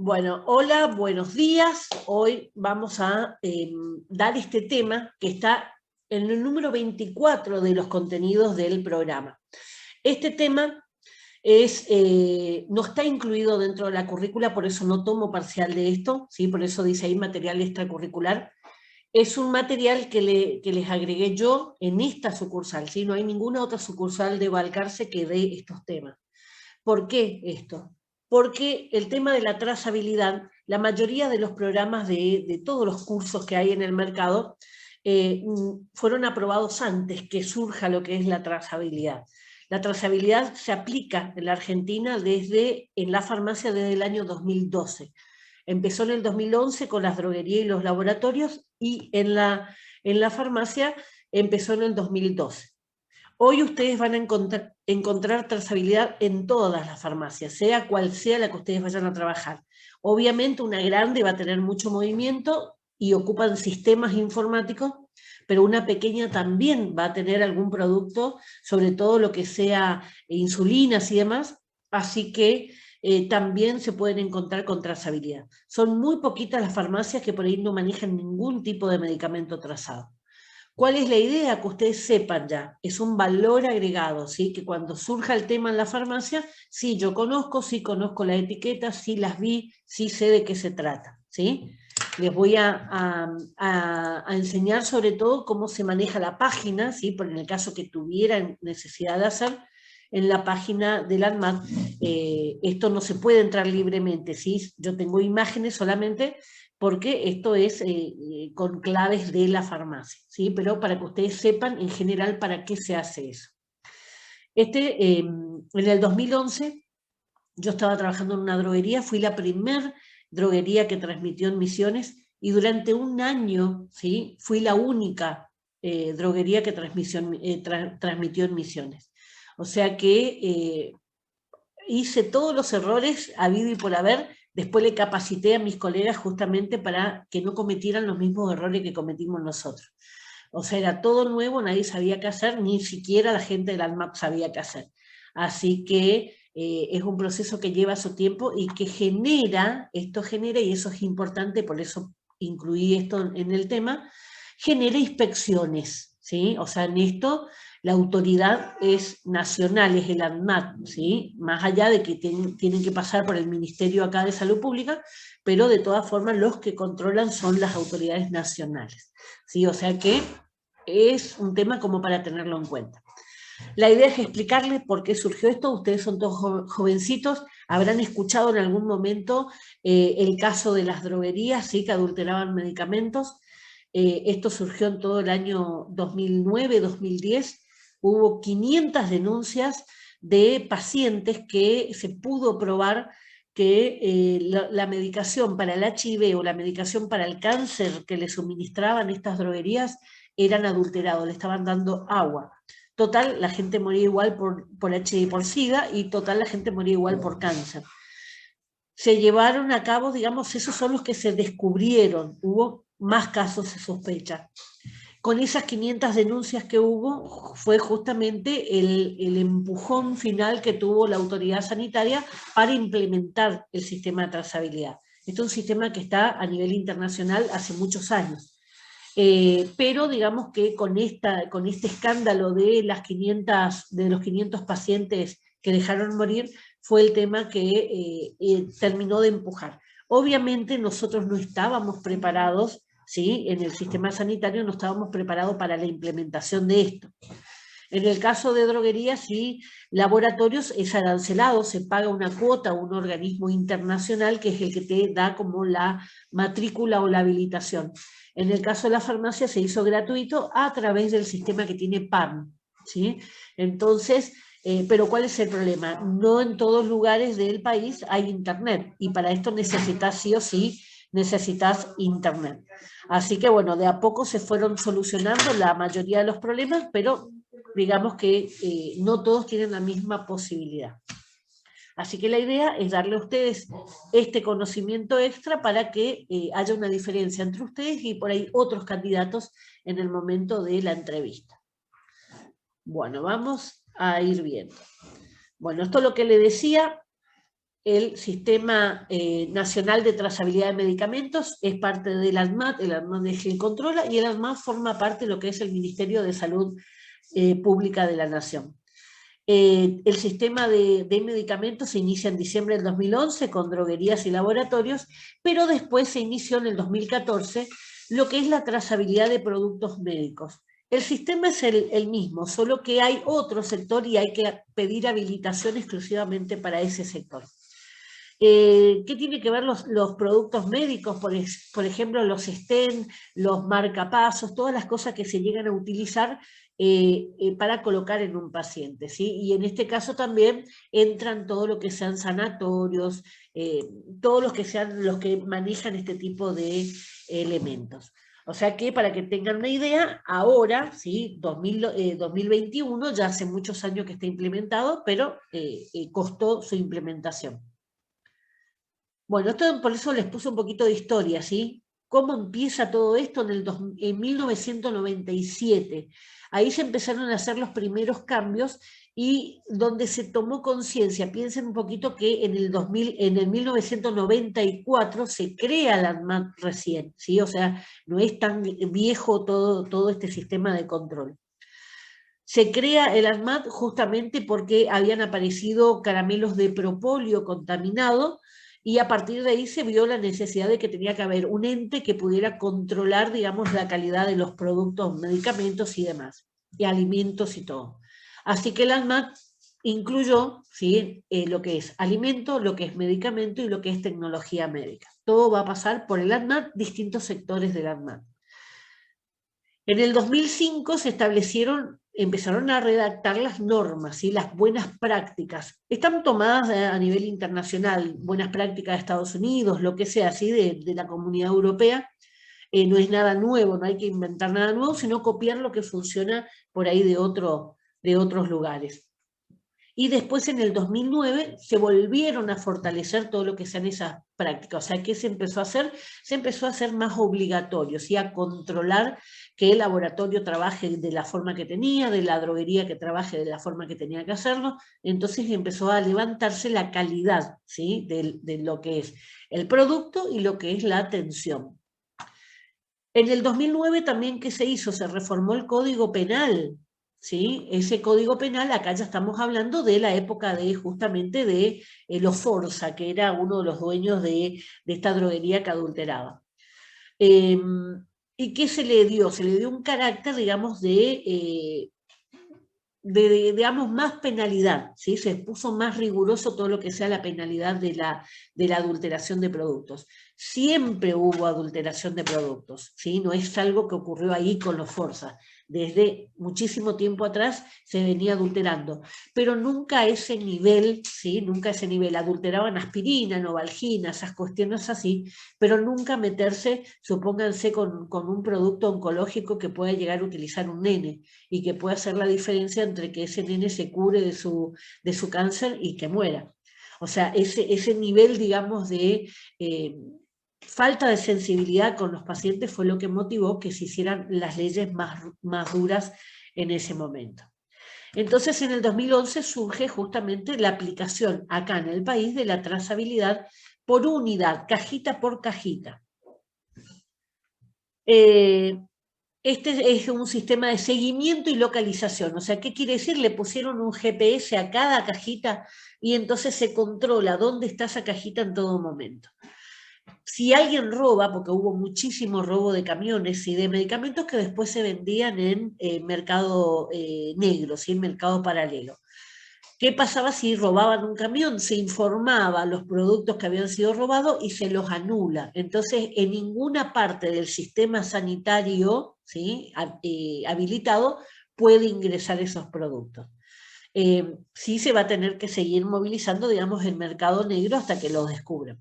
Bueno, hola, buenos días. Hoy vamos a dar este tema que está en el número 24 de los contenidos del programa. Este tema no está incluido dentro de la currícula, por eso no tomo parcial de esto, ¿sí? Por eso dice ahí material extracurricular. Es un material que les agregué yo en esta sucursal, ¿sí? No hay ninguna otra sucursal de Balcarce que dé estos temas. ¿Por qué esto? Porque el tema de la trazabilidad, la mayoría de los programas de todos los cursos que hay en el mercado fueron aprobados antes que surja lo que es la trazabilidad. La trazabilidad se aplica en la Argentina en la farmacia desde el año 2012. Empezó en el 2011 con las droguerías y los laboratorios y en la farmacia empezó en el 2012. Hoy ustedes van a encontrar trazabilidad en todas las farmacias, sea cual sea la que ustedes vayan a trabajar. Obviamente una grande va a tener mucho movimiento y ocupan sistemas informáticos, pero una pequeña también va a tener algún producto, sobre todo lo que sea insulinas y demás, así que también se pueden encontrar con trazabilidad. Son muy poquitas las farmacias que por ahí no manejan ningún tipo de medicamento trazado. ¿Cuál es la idea? Que ustedes sepan ya, es un valor agregado, ¿sí? Que cuando surja el tema en la farmacia, sí, yo conozco, sí conozco las etiquetas, sí las vi, sí sé de qué se trata, ¿sí? Les voy a enseñar sobre todo cómo se maneja la página, ¿sí? Por en el caso que tuvieran necesidad de hacer, en la página del ANMAT, esto no se puede entrar libremente, ¿sí? Yo tengo imágenes solamente porque esto es con claves de la farmacia, ¿sí? Pero para que ustedes sepan en general para qué se hace eso. En el 2011 yo estaba trabajando en una droguería, fui la primer droguería que transmitió en Misiones y durante un año, ¿sí? Fui la única droguería que transmitió en Misiones. O sea que hice todos los errores habido y por haber. Después le capacité a mis colegas justamente para que no cometieran los mismos errores que cometimos nosotros. O sea, era todo nuevo, nadie sabía qué hacer, ni siquiera la gente del ANMAP sabía qué hacer. Así que es un proceso que lleva su tiempo y que esto genera, y eso es importante, por eso incluí esto en el tema, genera inspecciones, ¿sí? O sea, en esto la autoridad es nacional, es el ANMAT, ¿sí? Más allá de que tienen que pasar por el Ministerio acá de Salud Pública, pero de todas formas los que controlan son las autoridades nacionales, ¿sí? O sea que es un tema como para tenerlo en cuenta. La idea es explicarles por qué surgió esto. Ustedes son todos jovencitos, habrán escuchado en algún momento el caso de las droguerías, ¿sí? Que adulteraban medicamentos. Esto surgió en todo el año 2009, 2010. Hubo 500 denuncias de pacientes que se pudo probar que la medicación para el HIV o la medicación para el cáncer que le suministraban estas droguerías eran adulterados, le estaban dando agua. Total, la gente moría igual por HIV y por SIDA, y total, la gente moría igual por cáncer. Se llevaron a cabo, digamos, esos son los que se descubrieron, hubo más casos se sospecha. Con esas 500 denuncias que hubo, fue justamente el empujón final que tuvo la autoridad sanitaria para implementar el sistema de trazabilidad. Este es un sistema que está a nivel internacional hace muchos años. Pero digamos que con este escándalo de los 500 pacientes que dejaron morir, fue el tema que terminó de empujar. Obviamente nosotros no estábamos preparados, ¿sí? En el sistema sanitario no estábamos preparados para la implementación de esto. En el caso de droguerías y laboratorios es arancelado, se paga una cuota a un organismo internacional que es el que te da como la matrícula o la habilitación. En el caso de la farmacia se hizo gratuito a través del sistema que tiene PAM, ¿sí? Entonces, pero ¿cuál es el problema? No en todos lugares del país hay internet y para esto necesitas sí o sí, necesitas internet. Así que bueno, de a poco se fueron solucionando la mayoría de los problemas, pero digamos que no todos tienen la misma posibilidad. Así que la idea es darle a ustedes este conocimiento extra para que haya una diferencia entre ustedes y por ahí otros candidatos en el momento de la entrevista. Bueno, vamos a ir viendo. Bueno, esto es lo que le decía, el Sistema Nacional de Trazabilidad de Medicamentos, es parte del ANMAT, el ANMAT es quien controla, y el ANMAT forma parte de lo que es el Ministerio de Salud Pública de la Nación. El sistema de medicamentos se inicia en diciembre del 2011 con droguerías y laboratorios, pero después se inició en el 2014 lo que es la trazabilidad de productos médicos. El sistema es el mismo, solo que hay otro sector y hay que pedir habilitación exclusivamente para ese sector. ¿Qué tiene que ver los productos médicos? Por ejemplo, los stent, los marcapasos, todas las cosas que se llegan a utilizar para colocar en un paciente, ¿sí? Y en este caso también entran todo lo que sean sanatorios, todos los que sean los que manejan este tipo de elementos. O sea que, para que tengan una idea, ahora, ¿sí? 2021, ya hace muchos años que está implementado, pero costó su implementación. Bueno, esto por eso les puse un poquito de historia, ¿sí? ¿Cómo empieza todo esto? En 1997. Ahí se empezaron a hacer los primeros cambios y donde se tomó conciencia. Piensen un poquito que en el 1994 se crea la ANMAT recién, ¿sí? O sea, no es tan viejo todo este sistema de control. Se crea el ANMAT justamente porque habían aparecido caramelos de propóleo contaminado, y a partir de ahí se vio la necesidad de que tenía que haber un ente que pudiera controlar, digamos, la calidad de los productos, medicamentos y demás, y alimentos y todo. Así que el ANMAT incluyó, ¿sí? Lo que es alimento, lo que es medicamento y lo que es tecnología médica. Todo va a pasar por el ANMAT, distintos sectores del ANMAT. En el 2005 se empezaron a redactar las normas y las buenas prácticas. Están tomadas a nivel internacional, buenas prácticas de Estados Unidos, lo que sea, así de la Comunidad Europea. No es nada nuevo, no hay que inventar nada nuevo, sino copiar lo que funciona por ahí de otros lugares. Y después, en el 2009, se volvieron a fortalecer todo lo que sean esas prácticas. O sea, ¿qué se empezó a hacer? Se empezó a hacer más obligatorio, ¿sí? A controlar que el laboratorio trabaje de la forma que tenía, de la droguería que trabaje de la forma que tenía que hacerlo. Entonces empezó a levantarse la calidad, ¿sí? de lo que es el producto y lo que es la atención. En el 2009 también, ¿qué se hizo? Se reformó el Código Penal, ¿sí? Ese Código Penal, acá ya estamos hablando de la época justamente de los Forza, que era uno de los dueños de esta droguería que adulteraba. ¿Y qué se le dio? Se le dio un carácter, digamos, digamos, más penalidad, ¿sí? Se puso más riguroso todo lo que sea la penalidad de la adulteración de productos. Siempre hubo adulteración de productos, ¿sí? No es algo que ocurrió ahí con los Forza. Desde muchísimo tiempo atrás se venía adulterando, pero nunca a ese nivel, ¿sí? Nunca a ese nivel. Adulteraban aspirina, novalgina, esas cuestiones así, pero nunca meterse, supónganse, con un producto oncológico que pueda llegar a utilizar un nene y que pueda hacer la diferencia entre que ese nene se cure de su cáncer y que muera. O sea, ese nivel, digamos, de falta de sensibilidad con los pacientes fue lo que motivó que se hicieran las leyes más duras en ese momento. Entonces, en el 2011 surge justamente la aplicación acá en el país de la trazabilidad por unidad, cajita por cajita. Este es un sistema de seguimiento y localización. O sea, ¿qué quiere decir? Le pusieron un GPS a cada cajita y entonces se controla dónde está esa cajita en todo momento. Si alguien roba, porque hubo muchísimo robo de camiones y de medicamentos que después se vendían en mercado negro, ¿sí? En mercado paralelo. ¿Qué pasaba si robaban un camión? Se informaba los productos que habían sido robados y se los anula. Entonces, en ninguna parte del sistema sanitario, ¿sí? Habilitado puede ingresar esos productos. Sí se va a tener que seguir movilizando, digamos, el mercado negro hasta que lo descubran.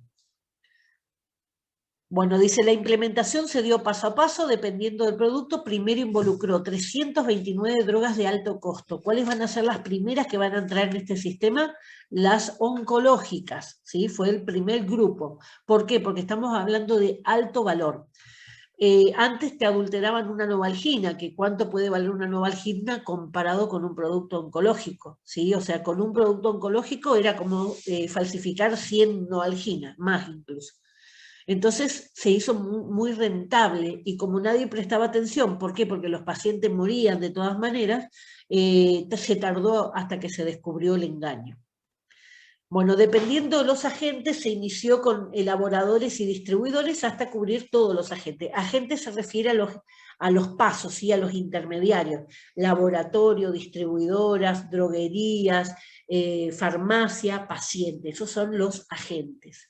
Bueno, dice, la implementación se dio paso a paso dependiendo del producto. Primero involucró 329 drogas de alto costo. ¿Cuáles van a ser las primeras que van a entrar en este sistema? Las oncológicas, ¿sí? Fue el primer grupo. ¿Por qué? Porque estamos hablando de alto valor. antes te adulteraban una novalgina, que cuánto puede valer una novalgina comparado con un producto oncológico, ¿sí? O sea, con un producto oncológico era como falsificar 100 novalginas, más incluso. Entonces se hizo muy rentable y como nadie prestaba atención, ¿por qué? Porque los pacientes morían de todas maneras, se tardó hasta que se descubrió el engaño. Bueno, dependiendo de los agentes, se inició con elaboradores y distribuidores hasta cubrir todos los agentes. Agentes se refiere a los pasos, ¿sí? A los intermediarios, laboratorio, distribuidoras, droguerías, farmacia, pacientes, esos son los agentes.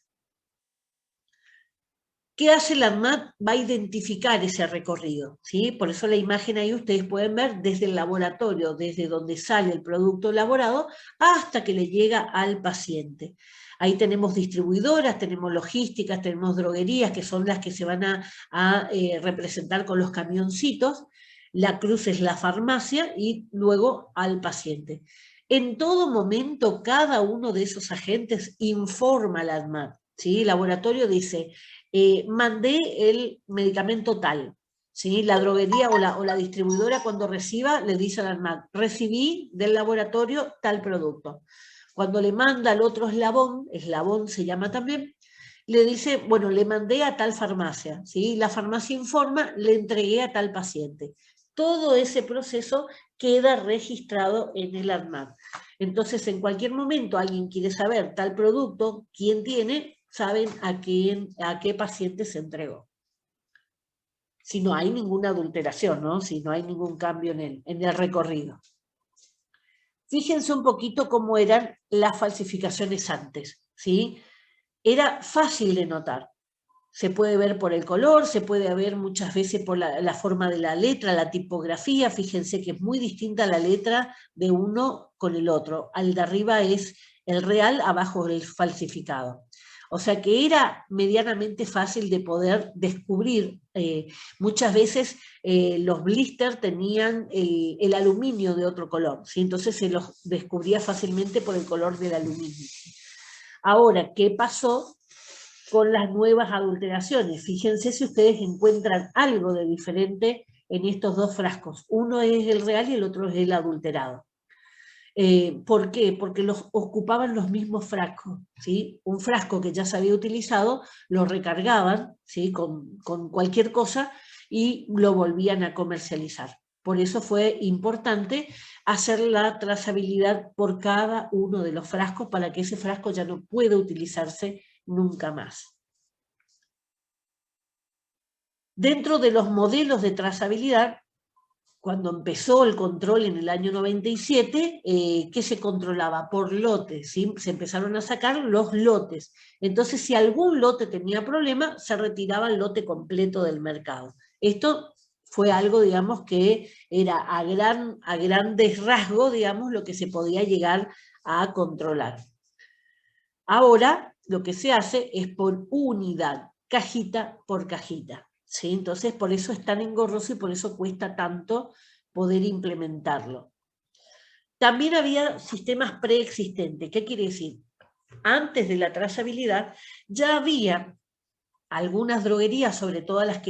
¿Qué hace la ANMAT? Va a identificar ese recorrido, ¿sí? Por eso la imagen ahí ustedes pueden ver desde el laboratorio, desde donde sale el producto elaborado, hasta que le llega al paciente. Ahí tenemos distribuidoras, tenemos logísticas, tenemos droguerías, que son las que se van a representar con los camioncitos. La cruz es la farmacia y luego al paciente. En todo momento, cada uno de esos agentes informa a la ANMAT, ¿sí? El laboratorio dice: mandé el medicamento tal, ¿sí? La droguería o la distribuidora cuando reciba le dice al ANMAT: recibí del laboratorio tal producto. Cuando le manda al otro eslabón se llama también, le dice, bueno, le mandé a tal farmacia, ¿sí? La farmacia informa, le entregué a tal paciente. Todo ese proceso queda registrado en el ANMAT. Entonces, en cualquier momento alguien quiere saber tal producto, quién tiene, saben a qué paciente se entregó. Si no hay ninguna adulteración, ¿no? Si no hay ningún cambio en el recorrido. Fíjense un poquito cómo eran las falsificaciones antes, ¿sí? Era fácil de notar. Se puede ver por el color, se puede ver muchas veces por la forma de la letra, la tipografía. Fíjense que es muy distinta la letra de uno con el otro. Al de arriba es el real, abajo el falsificado. O sea que era medianamente fácil de poder descubrir. Muchas veces los blisters tenían el aluminio de otro color, ¿sí? Entonces se los descubría fácilmente por el color del aluminio. Ahora, ¿qué pasó con las nuevas adulteraciones? Fíjense si ustedes encuentran algo de diferente en estos dos frascos. Uno es el real y el otro es el adulterado. ¿Por qué? Porque los ocupaban los mismos frascos, ¿sí? Un frasco que ya se había utilizado, lo recargaban, ¿sí? con cualquier cosa y lo volvían a comercializar. Por eso fue importante hacer la trazabilidad por cada uno de los frascos para que ese frasco ya no pueda utilizarse nunca más. Dentro de los modelos de trazabilidad, cuando empezó el control en el año 97, ¿qué se controlaba? Por lotes, ¿sí? Se empezaron a sacar los lotes. Entonces, si algún lote tenía problema, se retiraba el lote completo del mercado. Esto fue algo, digamos, que era a grandes rasgos, digamos, lo que se podía llegar a controlar. Ahora, lo que se hace es por unidad, cajita por cajita. ¿Sí? Entonces, por eso es tan engorroso y por eso cuesta tanto poder implementarlo. También había sistemas preexistentes. ¿Qué quiere decir? Antes de la trazabilidad ya había algunas droguerías, sobre todo las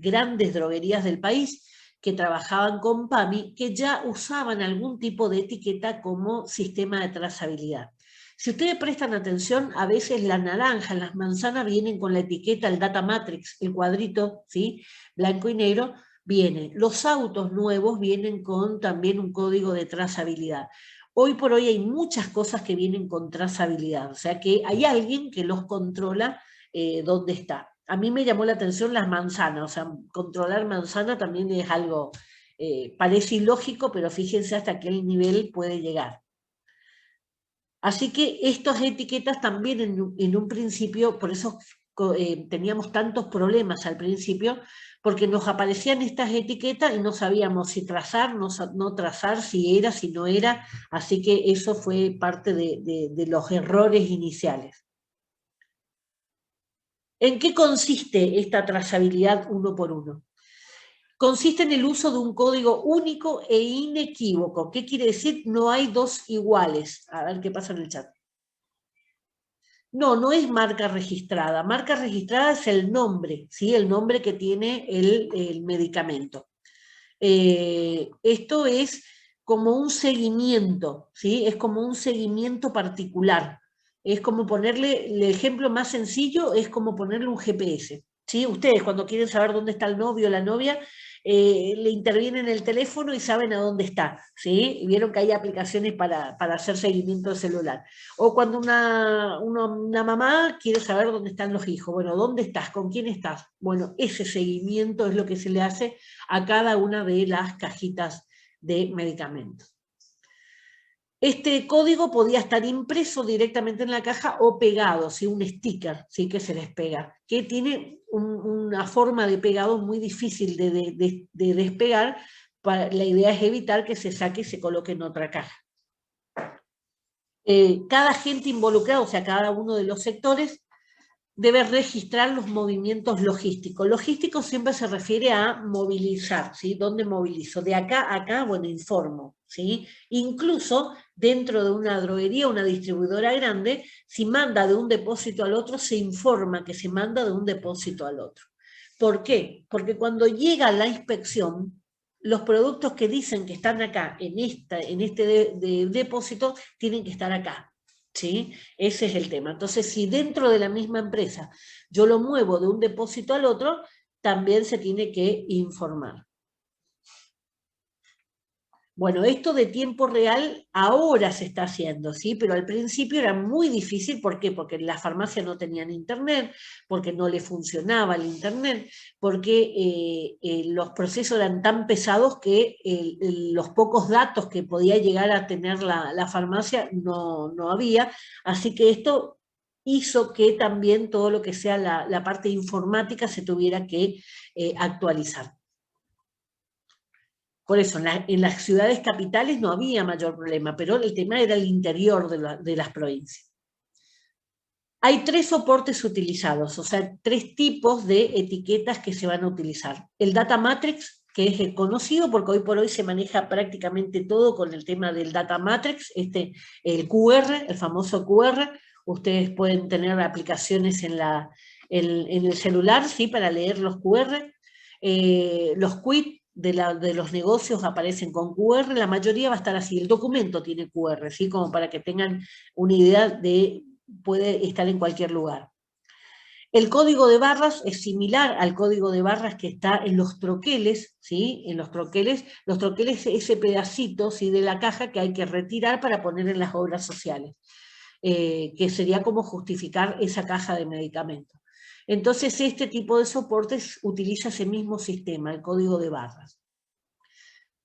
grandes droguerías del país, que trabajaban con PAMI, que ya usaban algún tipo de etiqueta como sistema de trazabilidad. Si ustedes prestan atención, a veces la naranja, las manzanas vienen con la etiqueta, el data matrix, el cuadrito, ¿sí? Blanco y negro, viene. Los autos nuevos vienen con también un código de trazabilidad. Hoy por hoy hay muchas cosas que vienen con trazabilidad, o sea que hay alguien que los controla dónde está. A mí me llamó la atención las manzanas, o sea, controlar manzana también es algo, parece ilógico, pero fíjense hasta qué nivel puede llegar. Así que estas etiquetas también en un principio, por eso teníamos tantos problemas al principio, porque nos aparecían estas etiquetas y no sabíamos si trazar, no trazar, si era, si no era, así que eso fue parte de los errores iniciales. ¿En qué consiste esta trazabilidad uno por uno? Consiste en el uso de un código único e inequívoco. ¿Qué quiere decir? No hay dos iguales. A ver qué pasa en el chat. No, no es marca registrada. Marca registrada es el nombre, ¿sí? El nombre que tiene el medicamento. Esto es como un seguimiento, ¿sí? Es como un seguimiento particular. Es como ponerle, el ejemplo más sencillo es como ponerle un GPS, ¿sí? Ustedes cuando quieren saber dónde está el novio o la novia, le intervienen el teléfono y saben a dónde está, ¿sí? Y vieron que hay aplicaciones para hacer seguimiento de celular. O cuando una mamá quiere saber dónde están los hijos, bueno, ¿dónde estás? ¿Con quién estás? Bueno, ese seguimiento es lo que se le hace a cada una de las cajitas de medicamentos. Este código podía estar impreso directamente en la caja o pegado, ¿sí? Un sticker, ¿sí? Que se les pega, que tiene una forma de pegado muy difícil de despegar. La idea es evitar que se saque y se coloque en otra caja. Cada agente involucrado, o sea, cada uno de los sectores, debe registrar los movimientos logísticos. Logístico siempre se refiere a movilizar, ¿sí? ¿Dónde movilizo? De acá a acá, bueno, informo, ¿sí? Incluso dentro de una droguería, una distribuidora grande, si manda de un depósito al otro, se informa que se manda de un depósito al otro. ¿Por qué? Porque cuando llega la inspección, los productos que dicen que están acá, en este depósito, tienen que estar acá. ¿Sí? Ese es el tema. Entonces, si dentro de la misma empresa yo lo muevo de un depósito al otro, también se tiene que informar. Bueno, esto de tiempo real ahora se está haciendo, ¿sí? Pero al principio era muy difícil. ¿Por qué? Porque las farmacias no tenían internet, porque no le funcionaba el internet, porque los procesos eran tan pesados que los pocos datos que podía llegar a tener la farmacia no había. Así que esto hizo que también todo lo que sea la parte informática se tuviera que actualizar. Por eso, en las ciudades capitales no había mayor problema, pero el tema era el interior de las provincias. Hay 3 soportes utilizados, o sea, 3 tipos de etiquetas que se van a utilizar. El Data Matrix, que es el conocido porque hoy por hoy se maneja prácticamente todo con el tema del Data Matrix, el QR, el famoso QR. Ustedes pueden tener aplicaciones en el celular, ¿sí? Para leer los QR. Los quit de los negocios aparecen con QR, la mayoría va a estar así, el documento tiene QR, ¿sí? Como para que tengan una idea de, puede estar en cualquier lugar. El código de barras es similar al código de barras que está en los troqueles, ¿sí? En los troqueles es ese pedacito, ¿sí? De la caja que hay que retirar para poner en las obras sociales, que sería como justificar esa caja de medicamentos. Entonces, este tipo de soportes utiliza ese mismo sistema, el código de barras.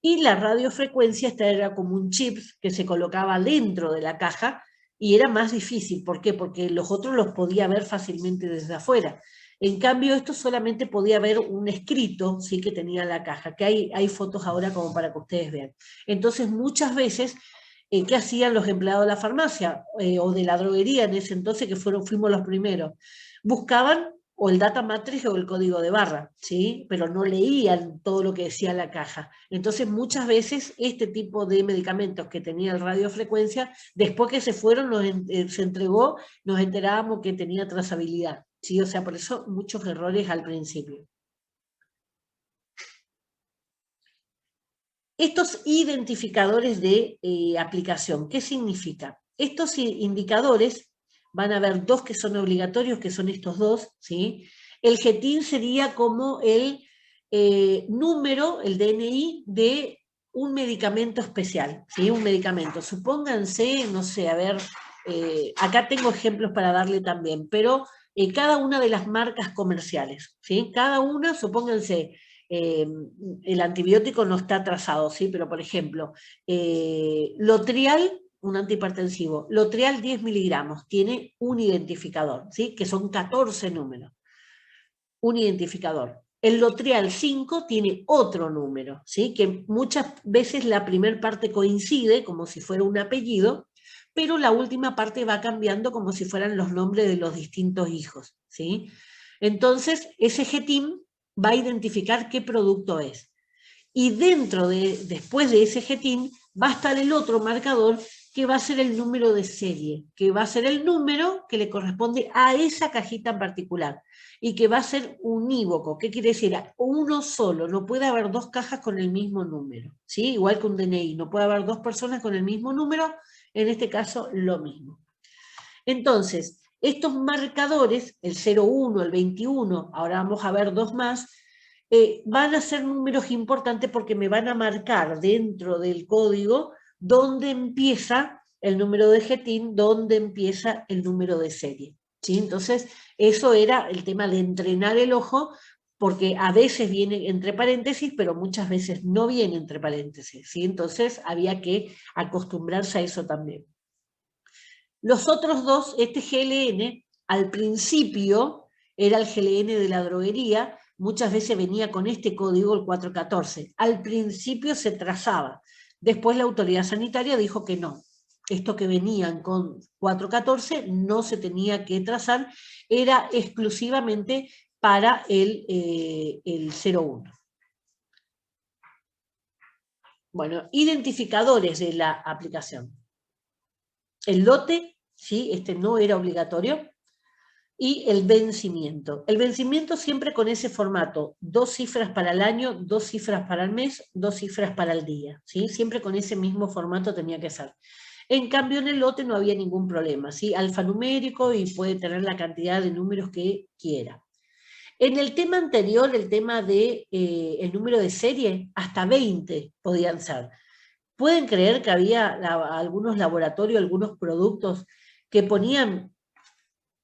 Y la radiofrecuencia, esta era como un chip que se colocaba dentro de la caja y era más difícil. ¿Por qué? Porque los otros los podía ver fácilmente desde afuera. En cambio, esto solamente podía ver un escrito, ¿sí? Que tenía la caja, que hay fotos ahora como para que ustedes vean. Entonces, muchas veces, ¿qué hacían los empleados de la farmacia o de la droguería en ese entonces, que fuimos los primeros? Buscaban o el data matrix o el código de barra, ¿sí? Pero no leían todo lo que decía la caja. Entonces, muchas veces, este tipo de medicamentos que tenía el radiofrecuencia, después que se fueron, se entregó, nos enterábamos que tenía trazabilidad, ¿sí? O sea, por eso muchos errores al principio. Estos identificadores de aplicación, ¿qué significa? Estos indicadores, van a haber 2 que son obligatorios, que son estos 2, ¿sí? El GTIN sería como el número, el DNI de un medicamento especial, ¿sí? Un medicamento. Supónganse, no sé, a ver, acá tengo ejemplos para darle también, pero cada una de las marcas comerciales, ¿sí? Cada una, supónganse, el antibiótico no está trazado, ¿sí? Pero por ejemplo, Lotrial, un antihipertensivo, Lotrial 10 miligramos, tiene un identificador, ¿sí? Que son 14 números. Un identificador. El Lotrial 5 tiene otro número, ¿sí? Que muchas veces la primera parte coincide, como si fuera un apellido, pero la última parte va cambiando como si fueran los nombres de los distintos hijos, ¿sí? Entonces, ese GTIM va a identificar qué producto es. Y después de ese GTIN, va a estar el otro marcador que va a ser el número de serie, que va a ser el número que le corresponde a esa cajita en particular, y que va a ser unívoco. ¿Qué quiere decir? Uno solo, no puede haber dos cajas con el mismo número, ¿sí? Igual que un DNI, no puede haber dos personas con el mismo número, en este caso lo mismo. Entonces, estos marcadores, el 01, el 21, ahora vamos a ver dos más, van a ser números importantes porque me van a marcar dentro del código dónde empieza el número de GTIN, dónde empieza el número de serie, ¿sí? Entonces, eso era el tema de entrenar el ojo, porque a veces viene entre paréntesis, pero muchas veces no viene entre paréntesis, ¿sí? Entonces, había que acostumbrarse a eso también. Los otros dos, este GLN, al principio era el GLN de la droguería, muchas veces venía con este código, el 414. Al principio se trazaba. Después la autoridad sanitaria dijo que no. Esto que venían con 414 no se tenía que trazar, era exclusivamente para el 01. Bueno, identificadores de la aplicación. El lote, ¿sí? Este no era obligatorio, y el vencimiento. El vencimiento siempre con ese formato, 2 cifras para el año, 2 cifras para el mes, 2 cifras para el día, ¿sí? Siempre con ese mismo formato tenía que ser. En cambio, en el lote no había ningún problema, ¿sí? Alfanumérico y puede tener la cantidad de números que quiera. En el tema anterior, el tema de el número de serie, hasta 20 podían ser. ¿Pueden creer que había algunos laboratorios, algunos productos que ponían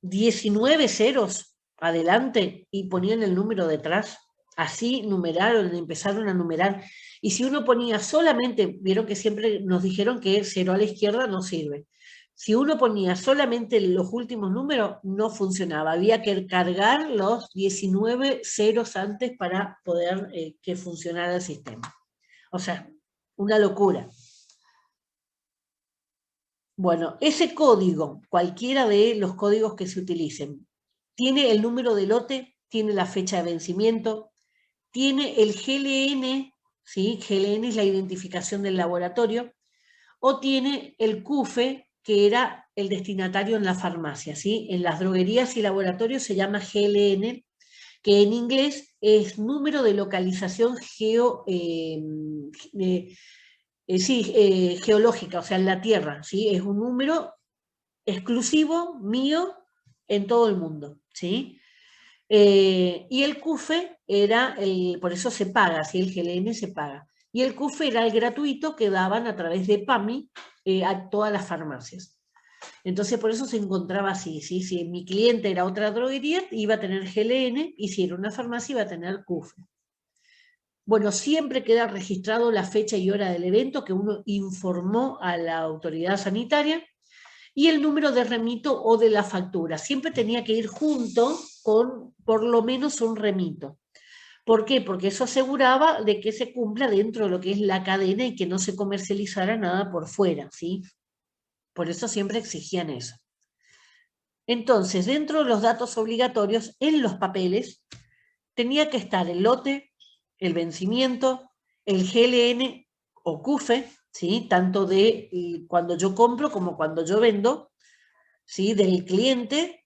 19 ceros adelante y ponían el número detrás? Así numeraron, empezaron a numerar. Y si uno ponía solamente, vieron que siempre nos dijeron que 0 a la izquierda no sirve. Si uno ponía solamente los últimos números, no funcionaba. Había que cargar los 19 ceros antes para poder que funcionara el sistema. O sea, una locura. Bueno, ese código, cualquiera de los códigos que se utilicen, tiene el número de lote, tiene la fecha de vencimiento, tiene el GLN, ¿sí? GLN es la identificación del laboratorio, o tiene el CUFE, que era el destinatario en la farmacia, ¿sí? En las droguerías y laboratorios se llama GLN, que en inglés es número de localización geológica, o sea, en la Tierra, ¿sí? Es un número exclusivo mío en todo el mundo, ¿sí? Y el CUFE era, por eso se paga, ¿sí? El GLN se paga. Y el CUFE era el gratuito que daban a través de PAMI a todas las farmacias. Entonces, por eso se encontraba así, ¿sí? Si mi cliente era otra droguería, iba a tener GLN, y si era una farmacia, iba a tener CUFE. Bueno, siempre queda registrado la fecha y hora del evento que uno informó a la autoridad sanitaria, y el número de remito o de la factura. Siempre tenía que ir junto con por lo menos un remito. ¿Por qué? Porque eso aseguraba de que se cumpla dentro de lo que es la cadena y que no se comercializara nada por fuera, ¿sí? Por eso siempre exigían eso. Entonces, dentro de los datos obligatorios, en los papeles, tenía que estar el lote, el vencimiento, el GLN o CUFE, ¿sí? Tanto de cuando yo compro como cuando yo vendo, ¿sí? Del cliente.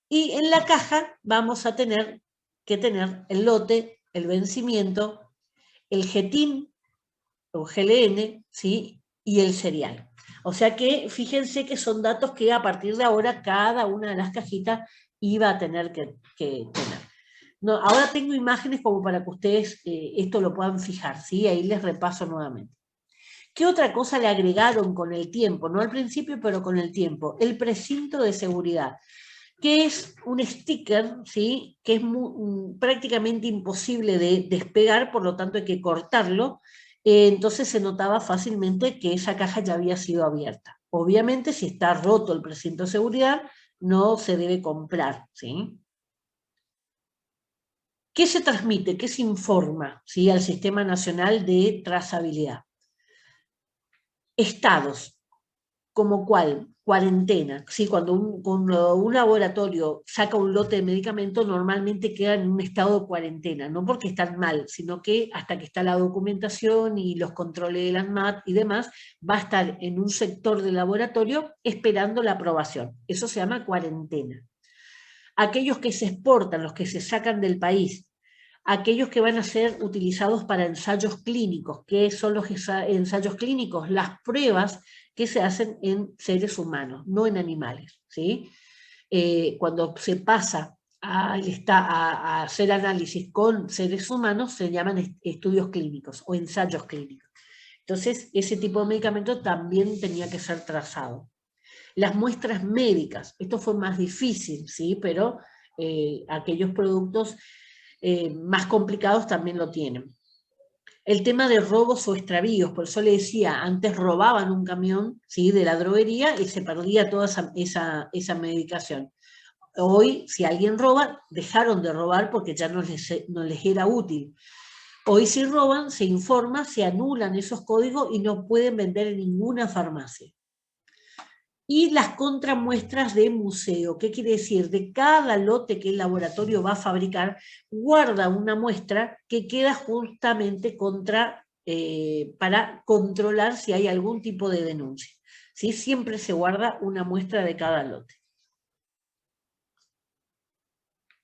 Y en la caja vamos a tener que tener el lote, el vencimiento, el GTIN o GLN, ¿sí? Y el serial. O sea que fíjense que son datos que a partir de ahora cada una de las cajitas iba a tener que tener. No, ahora tengo imágenes como para que ustedes esto lo puedan fijar, ¿sí? Ahí les repaso nuevamente. ¿Qué otra cosa le agregaron con el tiempo? No al principio, pero con el tiempo. El precinto de seguridad, que es un sticker, ¿sí? Que es prácticamente imposible de despegar, por lo tanto hay que cortarlo. Entonces se notaba fácilmente que esa caja ya había sido abierta. Obviamente, si está roto el precinto de seguridad, no se debe comprar, ¿sí? ¿Qué se transmite? ¿Qué se informa, ¿sí? Al Sistema Nacional de Trazabilidad? Estados. ¿Como cuál? Cuarentena. ¿Sí? Cuando un laboratorio saca un lote de medicamento, normalmente queda en un estado de cuarentena, no porque están mal, sino que hasta que está la documentación y los controles del ANMAT y demás, va a estar en un sector del laboratorio esperando la aprobación. Eso se llama cuarentena. Aquellos que se exportan, los que se sacan del país, aquellos que van a ser utilizados para ensayos clínicos. ¿Qué son los ensayos clínicos? Las pruebas que se hacen en seres humanos, no en animales, ¿sí? Cuando se pasa a hacer análisis con seres humanos, se llaman estudios clínicos o ensayos clínicos. Entonces, ese tipo de medicamento también tenía que ser trazado. Las muestras médicas, esto fue más difícil, ¿sí? Pero aquellos productos más complicados también lo tienen. El tema de robos o extravíos, por eso le decía, antes robaban un camión, ¿sí?, de la droguería y se perdía toda esa medicación. Hoy, si alguien roba, dejaron de robar porque ya no les era útil. Hoy si roban, se informa, se anulan esos códigos y no pueden vender en ninguna farmacia. Y las contramuestras de museo, ¿qué quiere decir? De cada lote que el laboratorio va a fabricar, guarda una muestra que queda justamente para controlar si hay algún tipo de denuncia. ¿Sí? Siempre se guarda una muestra de cada lote.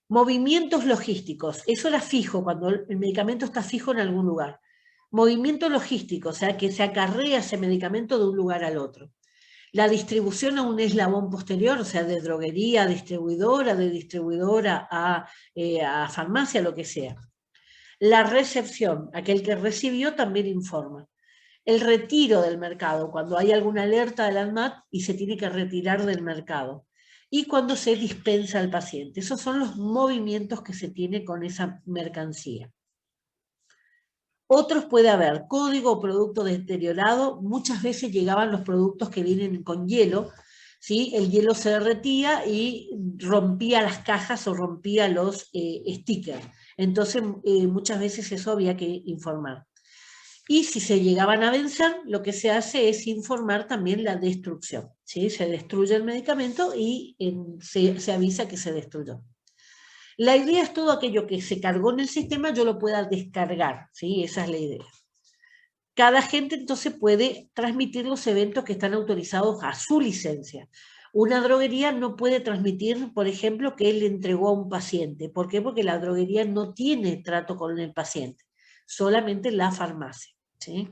Movimientos logísticos, eso era fijo, cuando el medicamento está fijo en algún lugar. Movimiento logístico, o sea, que se acarrea ese medicamento de un lugar al otro. La distribución a un eslabón posterior, o sea, de droguería a distribuidora, de distribuidora a farmacia, lo que sea. La recepción, aquel que recibió también informa. El retiro del mercado, cuando hay alguna alerta del ANMAT y se tiene que retirar del mercado. Y cuando se dispensa al paciente. Esos son los movimientos que se tiene con esa mercancía. Otros puede haber código o producto deteriorado. Muchas veces llegaban los productos que vienen con hielo, ¿sí? El hielo se derretía y rompía las cajas o rompía los stickers. Entonces, muchas veces eso había que informar. Y si se llegaban a vencer, lo que se hace es informar también la destrucción, ¿sí? Se destruye el medicamento y se avisa que se destruyó. La idea es todo aquello que se cargó en el sistema, yo lo pueda descargar, ¿sí? Esa es la idea. Cada agente entonces puede transmitir los eventos que están autorizados a su licencia. Una droguería no puede transmitir, por ejemplo, que él le entregó a un paciente. ¿Por qué? Porque la droguería no tiene trato con el paciente, solamente la farmacia, ¿sí?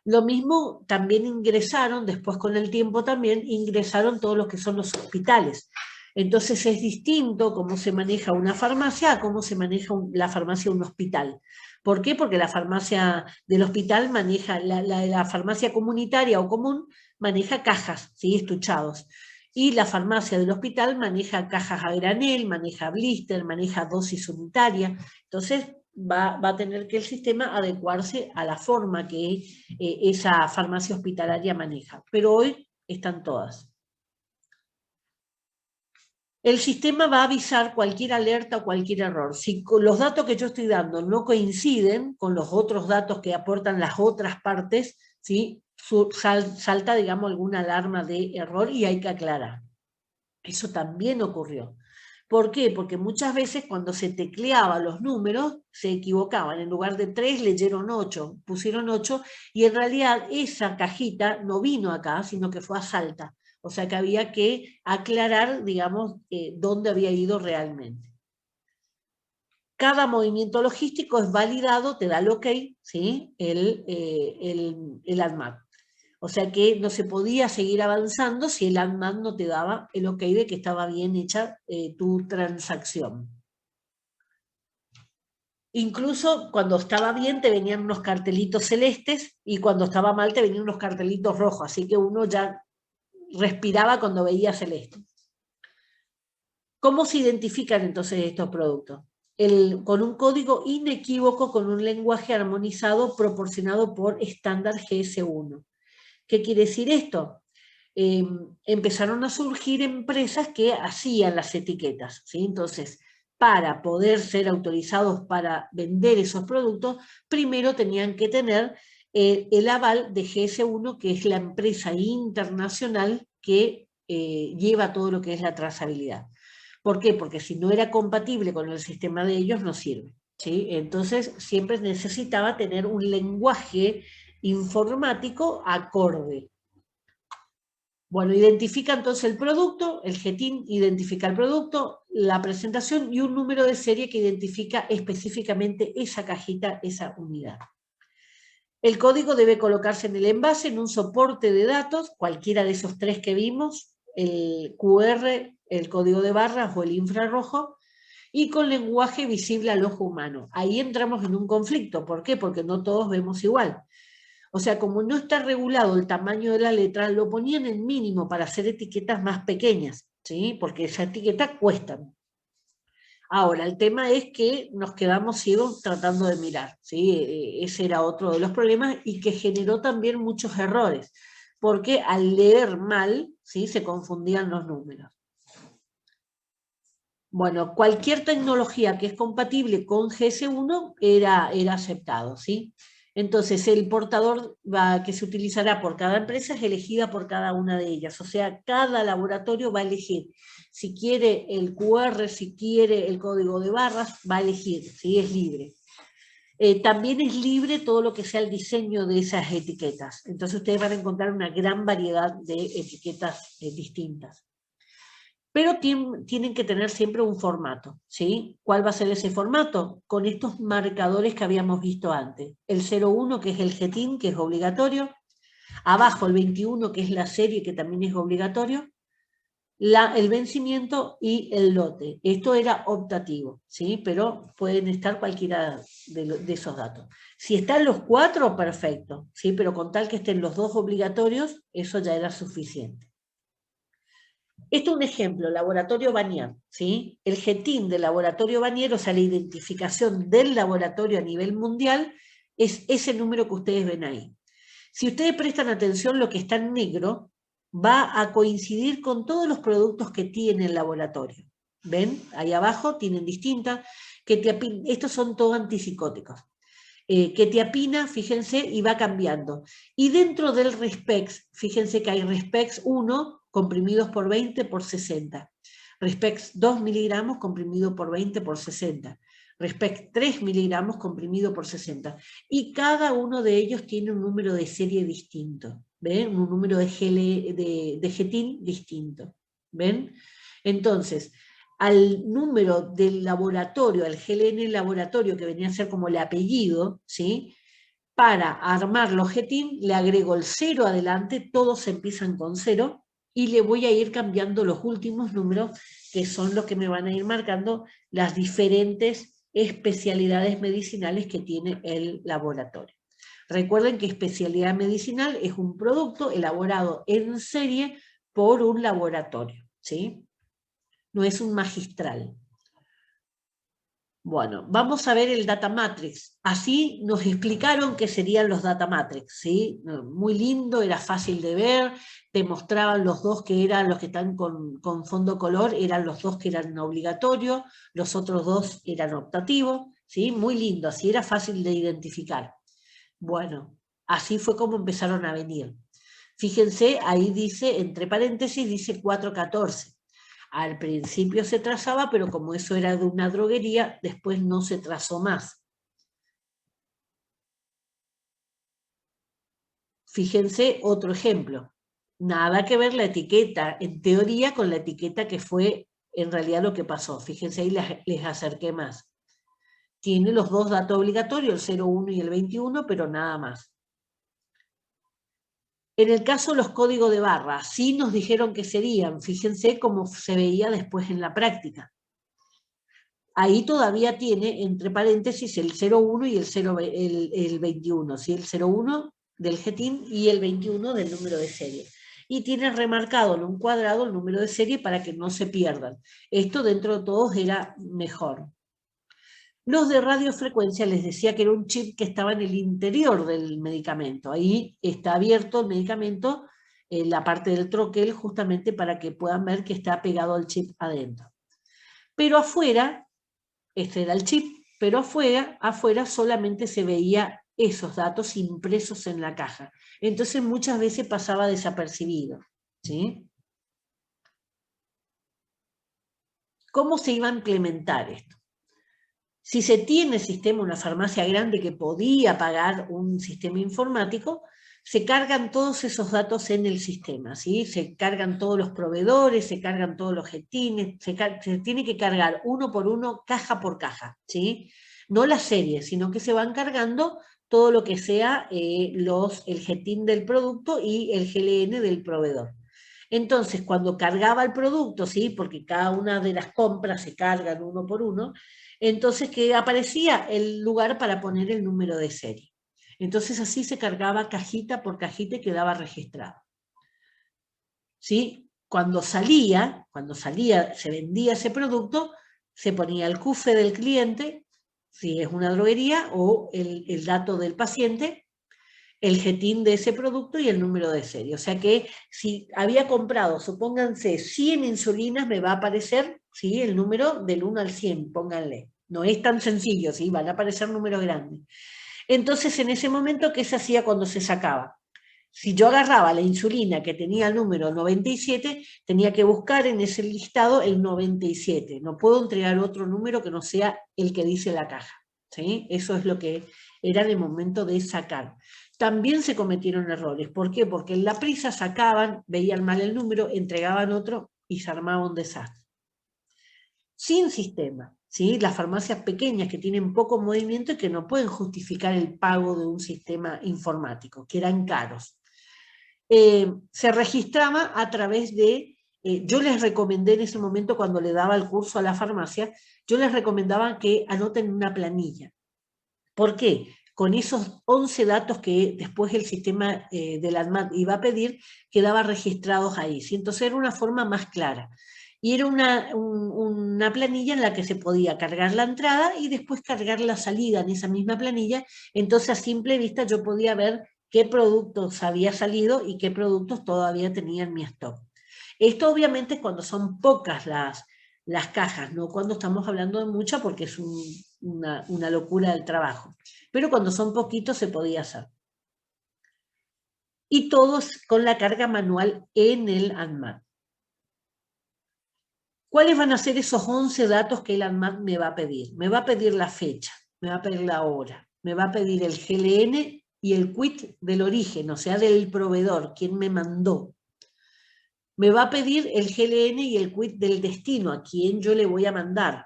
Lo mismo también ingresaron, después con el tiempo también, ingresaron todos los que son los hospitales. Entonces es distinto cómo se maneja una farmacia a cómo se maneja la farmacia de un hospital. ¿Por qué? Porque la farmacia del hospital maneja, la farmacia comunitaria o común maneja cajas, ¿sí? Estuchados. Y la farmacia del hospital maneja cajas a granel, maneja blister, maneja dosis unitaria. Entonces va a tener que el sistema adecuarse a la forma que esa farmacia hospitalaria maneja. Pero hoy están todas. El sistema va a avisar cualquier alerta o cualquier error. Si los datos que yo estoy dando no coinciden con los otros datos que aportan las otras partes, ¿sí? Salta, digamos, alguna alarma de error y hay que aclarar. Eso también ocurrió. ¿Por qué? Porque muchas veces cuando se tecleaban los números se equivocaban. En lugar de 3 leyeron 8, pusieron 8 y en realidad esa cajita no vino acá, sino que fue a Salta. O sea que había que aclarar, digamos, dónde había ido realmente. Cada movimiento logístico es validado, te da el ok, ¿sí? el ANMAT. O sea que no se podía seguir avanzando si el ANMAT no te daba el ok de que estaba bien hecha tu transacción. Incluso cuando estaba bien te venían unos cartelitos celestes y cuando estaba mal te venían unos cartelitos rojos, así que uno ya respiraba cuando veía celeste. ¿Cómo se identifican entonces estos productos? Con un código inequívoco, con un lenguaje armonizado proporcionado por estándar GS1. ¿Qué quiere decir esto? Empezaron a surgir empresas que hacían las etiquetas, ¿sí? Entonces, para poder ser autorizados para vender esos productos, primero tenían que tener el aval de GS1, que es la empresa internacional que lleva todo lo que es la trazabilidad. ¿Por qué? Porque si no era compatible con el sistema de ellos, no sirve, ¿sí? Entonces, siempre necesitaba tener un lenguaje informático acorde. Bueno, identifica entonces el producto, el GTIN identifica el producto, la presentación y un número de serie que identifica específicamente esa cajita, esa unidad. El código debe colocarse en el envase, en un soporte de datos, cualquiera de esos tres que vimos, el QR, el código de barras o el infrarrojo, y con lenguaje visible al ojo humano. Ahí entramos en un conflicto. ¿Por qué? Porque no todos vemos igual. O sea, como no está regulado el tamaño de la letra, lo ponían en mínimo para hacer etiquetas más pequeñas, ¿sí? Porque esa etiqueta cuesta. Ahora, el tema es que nos quedamos ciegos tratando de mirar, ¿sí? Ese era otro de los problemas y que generó también muchos errores, porque al leer mal, ¿sí? Se confundían los números. Bueno, cualquier tecnología que es compatible con GS1 era aceptado, ¿sí? Entonces, el portador que se utilizará por cada empresa es elegida por cada una de ellas. O sea, cada laboratorio va a elegir si quiere el QR, si quiere el código de barras, va a elegir, ¿sí? Es libre. También es libre todo lo que sea el diseño de esas etiquetas. Entonces, ustedes van a encontrar una gran variedad de etiquetas distintas. Pero tienen que tener siempre un formato, ¿sí? ¿Cuál va a ser ese formato? Con estos marcadores que habíamos visto antes. El 01, que es el GTIN, que es obligatorio. Abajo el 21, que es la serie, que también es obligatorio. El vencimiento y el lote. Esto era optativo, ¿sí? Pero pueden estar cualquiera de esos datos. Si están los 4, perfecto, ¿sí? Pero con tal que estén los 2 obligatorios, eso ya era suficiente. Esto es un ejemplo, laboratorio Vanier, ¿sí? El GTIN del laboratorio Vanier, o sea, la identificación del laboratorio a nivel mundial, es ese número que ustedes ven ahí. Si ustedes prestan atención, lo que está en negro va a coincidir con todos los productos que tiene el laboratorio. ¿Ven? Ahí abajo tienen distintas, estos son todos antipsicóticos. Quetiapina, fíjense, y va cambiando. Y dentro del Respex, fíjense que hay Respex 1 comprimidos por 20 por 60. Respex 2 miligramos comprimido por 20 por 60. Respex 3 miligramos comprimido por 60. Y cada uno de ellos tiene un número de serie distinto. ¿Ven? Un número de GTIN distinto. ¿Ven? Entonces, al número del laboratorio, al GLN laboratorio, que venía a ser como el apellido, ¿sí? Para armar los GTIN, le agrego el 0 adelante, todos empiezan con 0, y le voy a ir cambiando los últimos números, que son los que me van a ir marcando las diferentes especialidades medicinales que tiene el laboratorio. Recuerden que especialidad medicinal es un producto elaborado en serie por un laboratorio, ¿sí? No es un magistral. Bueno, vamos a ver el data matrix. Así nos explicaron qué serían los data matrix, ¿sí? Muy lindo, era fácil de ver, te mostraban los dos que eran los que están con fondo color, eran los dos que eran obligatorios, los otros dos eran optativos, ¿sí? Muy lindo, así era fácil de identificar. Bueno, así fue como empezaron a venir. Fíjense, ahí dice, entre paréntesis, dice 414. Al principio se trazaba, pero como eso era de una droguería, después no se trazó más. Fíjense otro ejemplo. Nada que ver la etiqueta, en teoría, con la etiqueta que fue en realidad lo que pasó. Fíjense, ahí les acerqué más. Tiene los dos datos obligatorios, el 01 y el 21, pero nada más. En el caso de los códigos de barra, sí nos dijeron que serían, fíjense cómo se veía después en la práctica. Ahí todavía tiene, entre paréntesis, el 01 y el 21, ¿sí? El 01 del GTIN y el 21 del número de serie. Y tiene remarcado en un cuadrado el número de serie para que no se pierdan. Esto dentro de todos era mejor. Los de radiofrecuencia les decía que era un chip que estaba en el interior del medicamento. Ahí está abierto el medicamento, la parte del troquel, justamente para que puedan ver que está pegado al chip adentro. Pero afuera, este era el chip, pero afuera solamente se veía esos datos impresos en la caja. Entonces muchas veces pasaba desapercibido, ¿sí? ¿Cómo se iba a implementar esto? Si se tiene sistema, una farmacia grande que podía pagar un sistema informático, se cargan todos esos datos en el sistema, ¿sí? Se cargan todos los proveedores, se cargan todos los jetines, se tiene que cargar uno por uno, caja por caja, ¿sí? No las series, sino que se van cargando todo lo que sea el jetín del producto y el GLN del proveedor. Entonces, cuando cargaba el producto, ¿sí? Porque cada una de las compras se cargan uno por uno, entonces que aparecía el lugar para poner el número de serie. Entonces así se cargaba cajita por cajita y quedaba registrado. ¿Sí? Cuando salía, se vendía ese producto, se ponía el CUFE del cliente, si es una droguería, o el dato del paciente, el jetín de ese producto y el número de serie. O sea que si había comprado, supónganse, 100 insulinas, me va a aparecer, ¿sí?, el número del 1 al 100, pónganle. No es tan sencillo, ¿sí? Van a aparecer números grandes. Entonces, en ese momento, ¿qué se hacía cuando se sacaba? Si yo agarraba la insulina que tenía el número 97, tenía que buscar en ese listado el 97. No puedo entregar otro número que no sea el que dice la caja, ¿sí? Eso es lo que era en el momento de sacar. También se cometieron errores. ¿Por qué? Porque en la prisa sacaban, veían mal el número, entregaban otro y se armaba un desastre. Sin sistema, ¿sí? Las farmacias pequeñas que tienen poco movimiento y que no pueden justificar el pago de un sistema informático, que eran caros. Se registraba a través de, yo les recomendé en ese momento cuando le daba el curso a la farmacia, yo les recomendaba que anoten una planilla. ¿Por qué? Con esos 11 datos que después el sistema del ANMAT iba a pedir, quedaban registrados ahí, ¿sí? Entonces era una forma más clara. Y era una planilla en la que se podía cargar la entrada y después cargar la salida en esa misma planilla. Entonces a simple vista yo podía ver qué productos había salido y qué productos todavía tenía en mi stock. Esto obviamente cuando son pocas las cajas, no cuando estamos hablando de muchas porque es una locura del trabajo. Pero cuando son poquitos se podía hacer. Y todos con la carga manual en el ANMAT. ¿Cuáles van a ser esos 11 datos que el ANMAT me va a pedir? Me va a pedir la fecha, me va a pedir la hora, me va a pedir el GLN y el quit del origen, o sea, del proveedor, quien me mandó. Me va a pedir el GLN y el quit del destino, a quien yo le voy a mandar.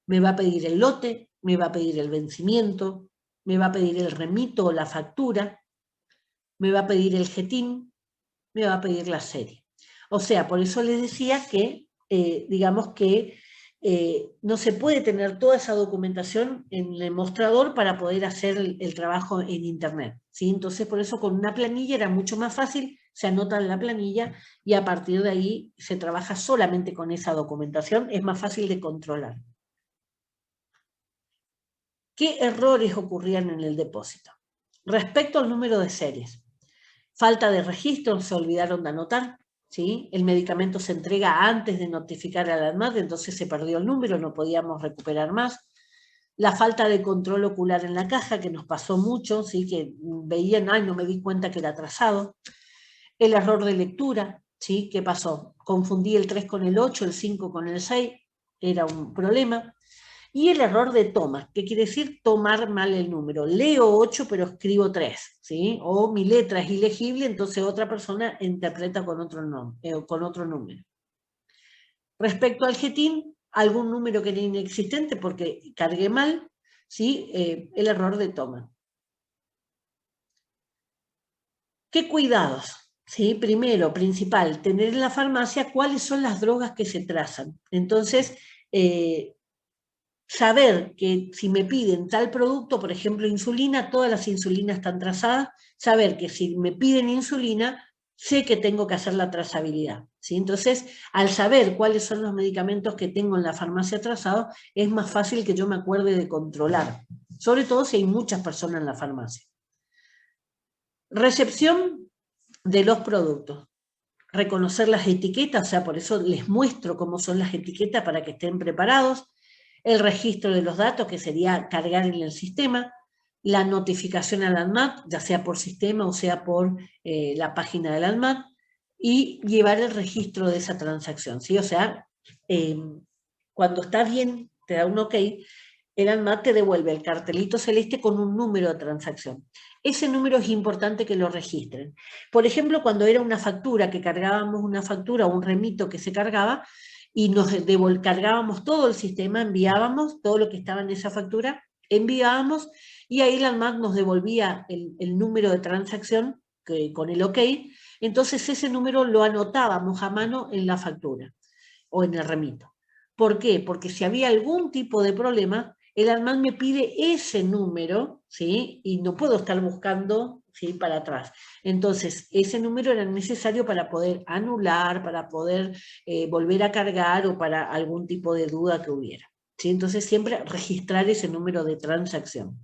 Me va a pedir el lote, me va a pedir el vencimiento, me va a pedir el remito o la factura, me va a pedir el jetín, me va a pedir la serie. O sea, por eso les decía que, digamos que no se puede tener toda esa documentación en el mostrador para poder hacer el trabajo en Internet, ¿sí? Entonces, por eso con una planilla era mucho más fácil, se anota en la planilla y a partir de ahí se trabaja solamente con esa documentación, es más fácil de controlar. ¿Qué errores ocurrían en el depósito? Respecto al número de series, falta de registro, se olvidaron de anotar, ¿sí? El medicamento se entrega antes de notificar al ANMAT, entonces se perdió el número, no podíamos recuperar más. La falta de control ocular en la caja, que nos pasó mucho, ¿sí? Que veían, ay, no me di cuenta que era atrasado. El error de lectura, ¿sí? ¿Qué pasó? Confundí el 3 con el 8, el 5 con el 6, era un problema. Y el error de toma, ¿qué quiere decir? Tomar mal el número. Leo 8, pero escribo 3, ¿sí? O mi letra es ilegible, entonces otra persona interpreta con otro número. Respecto al jetín, algún número que era inexistente porque cargué mal, ¿sí? El error de toma. ¿Qué cuidados? ¿Sí? Primero, principal, tener en la farmacia cuáles son las drogas que se trazan. Entonces, saber que si me piden tal producto, por ejemplo insulina, todas las insulinas están trazadas, saber que si me piden insulina, sé que tengo que hacer la trazabilidad, ¿sí? Entonces, al saber cuáles son los medicamentos que tengo en la farmacia trazados, es más fácil que yo me acuerde de controlar, sobre todo si hay muchas personas en la farmacia. Recepción de los productos. Reconocer las etiquetas, o sea, por eso les muestro cómo son las etiquetas para que estén preparados. El registro de los datos, que sería cargar en el sistema, la notificación al ANMAT, ya sea por sistema o sea por la página del ANMAT, y llevar el registro de esa transacción, ¿sí? O sea, cuando está bien, te da un OK, el ANMAT te devuelve el cartelito celeste con un número de transacción. Ese número es importante que lo registren. Por ejemplo, cuando era una factura, que cargábamos una factura o un remito que se cargaba, y nos cargábamos todo el sistema, enviábamos todo lo que estaba en esa factura, enviábamos, y ahí el ANMAT nos devolvía el número de transacción con el OK, entonces ese número lo anotábamos a mano en la factura o en el remito. ¿Por qué? Porque si había algún tipo de problema, el ANMAT me pide ese número, ¿sí? Y no puedo estar buscando, ¿sí?, para atrás. Entonces, ese número era necesario para poder anular, para poder volver a cargar o para algún tipo de duda que hubiera, ¿sí? Entonces, siempre registrar ese número de transacción.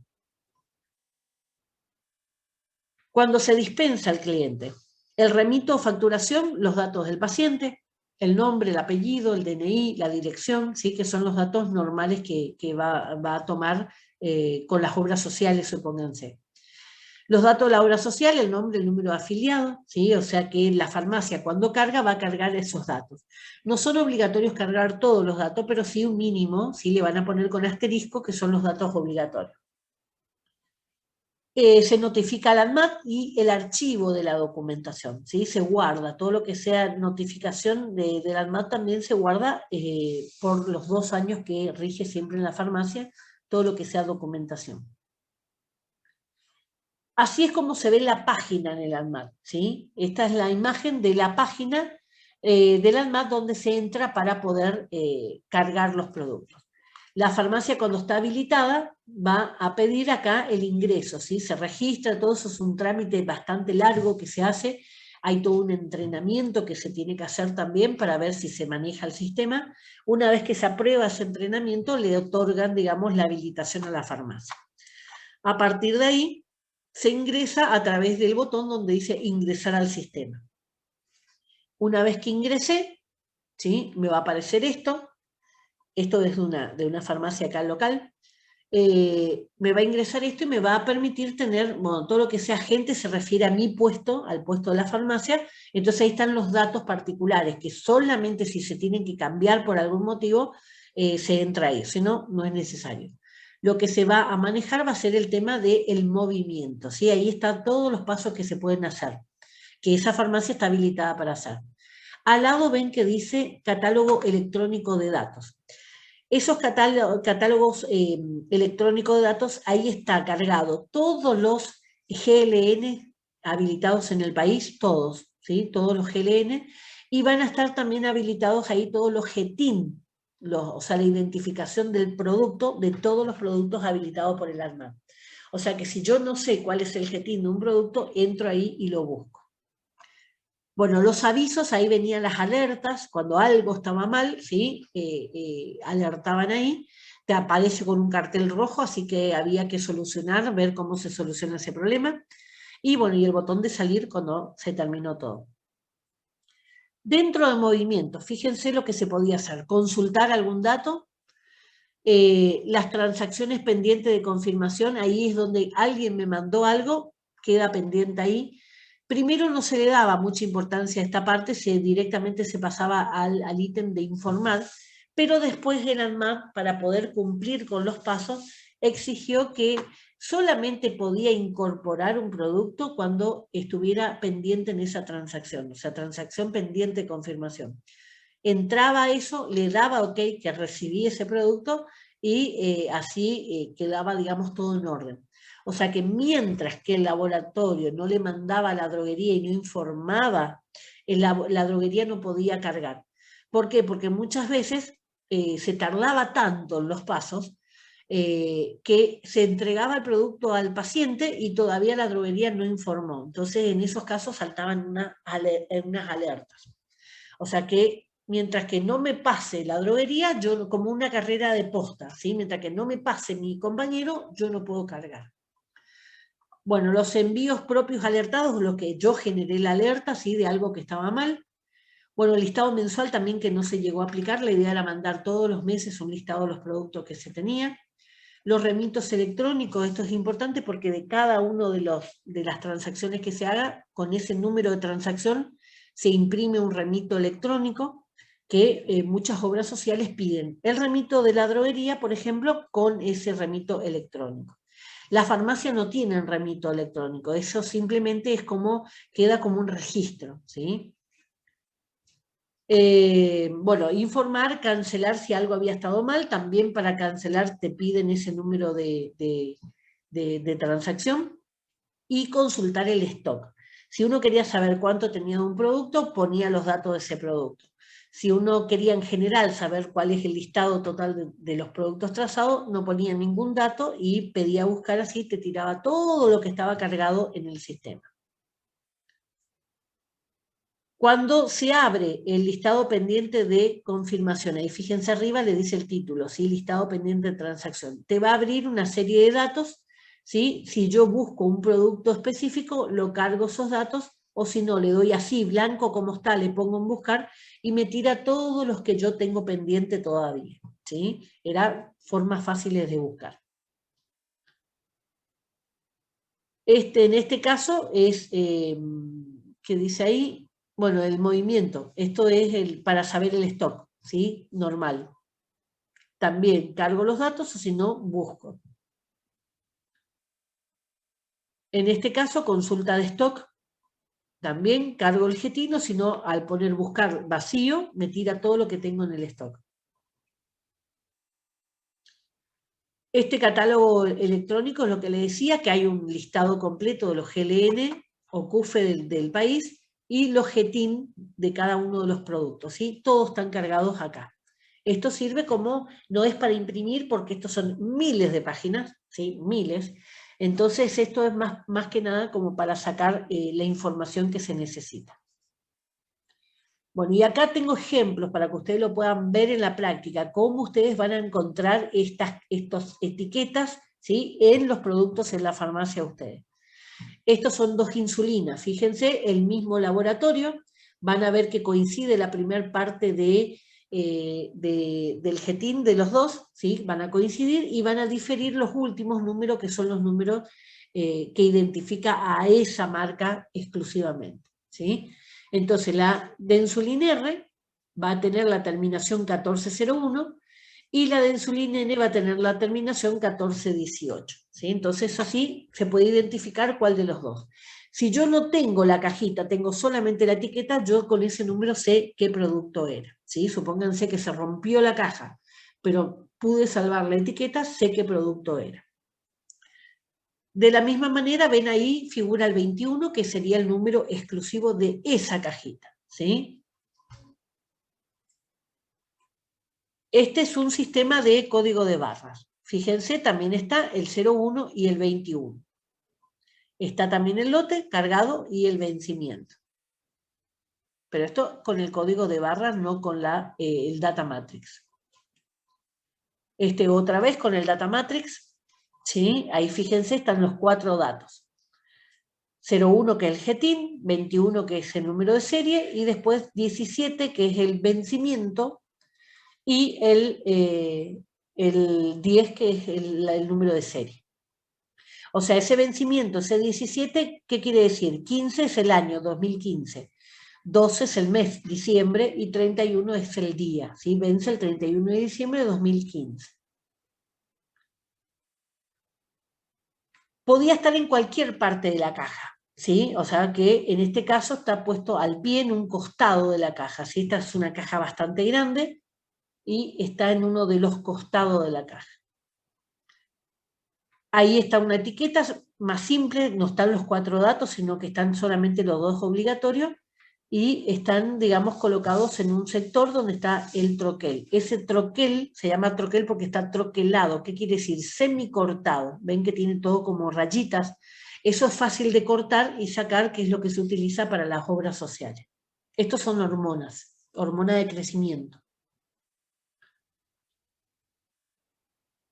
Cuando se dispensa al cliente el remito o facturación, los datos del paciente, el nombre, el apellido, el DNI, la dirección, ¿sí?, que son los datos normales que va a tomar con las obras sociales, supónganse. Los datos de la obra social, el nombre, el número de afiliado, ¿sí? O sea que la farmacia cuando carga va a cargar esos datos. No son obligatorios cargar todos los datos, pero sí un mínimo, ¿sí? Le van a poner con asterisco que son los datos obligatorios. Se notifica al ANMAT y el archivo de la documentación, ¿sí? Se guarda, todo lo que sea notificación del ANMAT también se guarda por los 2 años que rige siempre en la farmacia, todo lo que sea documentación. Así es como se ve la página en el ANMAT, ¿sí? Esta es la imagen de la página del ANMAT donde se entra para poder cargar los productos. La farmacia, cuando está habilitada, va a pedir acá el ingreso, ¿sí? Se registra, todo eso es un trámite bastante largo que se hace. Hay todo un entrenamiento que se tiene que hacer también para ver si se maneja el sistema. Una vez que se aprueba ese entrenamiento, le otorgan, digamos, la habilitación a la farmacia. A partir de ahí, se ingresa a través del botón donde dice ingresar al sistema. Una vez que ingresé, ¿sí?, me va a aparecer esto. Esto es de una farmacia acá local. Me va a ingresar esto y me va a permitir tener, bueno, todo lo que sea agente se refiere a mi puesto, al puesto de la farmacia. Entonces ahí están los datos particulares, que solamente si se tienen que cambiar por algún motivo, se entra ahí, si no, no es necesario. Lo que se va a manejar va a ser el tema del movimiento, ¿sí? Ahí están todos los pasos que se pueden hacer, que esa farmacia está habilitada para hacer. Al lado ven que dice catálogo electrónico de datos. Esos catálogos electrónicos de datos, ahí está cargado todos los GLN habilitados en el país, todos, ¿sí? Todos los GLN, y van a estar también habilitados ahí todos los GTIN, o sea, la identificación del producto, de todos los productos habilitados por el ANMAT. O sea que si yo no sé cuál es el GTIN de un producto, entro ahí y lo busco. Bueno, los avisos, ahí venían las alertas, cuando algo estaba mal, ¿sí? Alertaban ahí, te aparece con un cartel rojo, así que había que solucionar, ver cómo se soluciona ese problema. Y bueno, y el botón de salir cuando se terminó todo. Dentro del movimiento, fíjense lo que se podía hacer, consultar algún dato, las transacciones pendientes de confirmación, ahí es donde alguien me mandó algo, queda pendiente ahí. Primero no se le daba mucha importancia a esta parte, directamente se pasaba al ítem de informar, pero después el ANMAT, para poder cumplir con los pasos, exigió que solamente podía incorporar un producto cuando estuviera pendiente en esa transacción, o sea, transacción pendiente de confirmación. Entraba eso, le daba OK que recibía ese producto y así quedaba, digamos, todo en orden. O sea que mientras que el laboratorio no le mandaba a la droguería y no informaba, la droguería no podía cargar. ¿Por qué? Porque muchas veces se tardaba tanto en los pasos que se entregaba el producto al paciente y todavía la droguería no informó. Entonces en esos casos saltaban unas alertas. O sea que mientras que no me pase la droguería, yo como una carrera de posta, ¿sí? Mientras que no me pase mi compañero, yo no puedo cargar. Bueno, los envíos propios alertados, lo que yo generé la alerta, ¿sí?, de algo que estaba mal. Bueno, el listado mensual también que no se llegó a aplicar, la idea era mandar todos los meses un listado de los productos que se tenía. Los remitos electrónicos, esto es importante porque de cada uno de las transacciones que se haga, con ese número de transacción se imprime un remito electrónico que muchas obras sociales piden. El remito de la droguería, por ejemplo, con ese remito electrónico. La farmacia no tiene remito electrónico, eso simplemente es como, queda como un registro, ¿sí? Bueno, informar, cancelar si algo había estado mal, también para cancelar te piden ese número de transacción, y consultar el stock. Si uno quería saber cuánto tenía de un producto, ponía los datos de ese producto. Si uno quería en general saber cuál es el listado total de los productos trazados, no ponía ningún dato y pedía buscar, así te tiraba todo lo que estaba cargado en el sistema. Cuando se abre el listado pendiente de confirmación, ahí fíjense arriba, le dice el título, ¿sí? Listado pendiente de transacción. Te va a abrir una serie de datos, ¿sí? Si yo busco un producto específico, lo cargo esos datos, o si no, le doy así, blanco como está, le pongo en buscar, y me tira todos los que yo tengo pendiente todavía, ¿sí? Eran formas fáciles de buscar. En este caso es, ¿qué dice ahí? Bueno, el movimiento. Esto es para saber el stock, ¿sí? Normal. También cargo los datos o si no, busco. En este caso, consulta de stock. También cargo el getino, si no, al poner buscar vacío, me tira todo lo que tengo en el stock. Este catálogo electrónico es lo que le decía, que hay un listado completo de los GLN o CUFE del país y los GETIN de cada uno de los productos, ¿sí? Todos están cargados acá. Esto sirve como, no es para imprimir porque estos son miles de páginas, ¿sí? Miles. Entonces esto es más que nada como para sacar la información que se necesita. Bueno, y acá tengo ejemplos para que ustedes lo puedan ver en la práctica, cómo ustedes van a encontrar estas etiquetas, ¿sí? En los productos en la farmacia de ustedes. Estos son 2 insulinas, fíjense, el mismo laboratorio, van a ver que coincide la primera parte del GETIN de los dos, ¿sí? Van a coincidir y van a diferir los últimos números, que son los números que identifica a esa marca exclusivamente, ¿sí? Entonces la Densulin R va a tener la terminación 1401 y la Densulin N va a tener la terminación 1418, ¿sí? Entonces así se puede identificar cuál de los dos. Si yo no tengo la cajita, tengo solamente la etiqueta, yo con ese número sé qué producto era, ¿sí? Supónganse que se rompió la caja, pero pude salvar la etiqueta, sé qué producto era. De la misma manera, ven ahí, figura el 21, que sería el número exclusivo de esa cajita, ¿sí? Este es un sistema de código de barras. Fíjense, también está el 01 y el 21. Está también el lote cargado y el vencimiento. Pero esto con el código de barras, no con el data matrix. Otra vez con el data matrix, ¿sí? Ahí fíjense, están los 4 datos. 01 que es el GETIN, 21 que es el número de serie y después 17 que es el vencimiento y el 10 que es el número de serie. O sea, ese vencimiento, ese 17, ¿qué quiere decir? 15 es el año 2015, 12 es el mes, diciembre, y 31 es el día, ¿sí? Vence el 31 de diciembre de 2015. Podía estar en cualquier parte de la caja, ¿sí? O sea que en este caso está puesto al pie en un costado de la caja, ¿sí? Esta es una caja bastante grande y está en uno de los costados de la caja. Ahí está una etiqueta más simple, no están los 4 datos, sino que están solamente los 2 obligatorios y están, digamos, colocados en un sector donde está el troquel. Ese troquel se llama troquel porque está troquelado. ¿Qué quiere decir? Semicortado. Ven que tiene todo como rayitas. Eso es fácil de cortar y sacar, que es lo que se utiliza para las obras sociales. Estos son hormonas, hormona de crecimiento.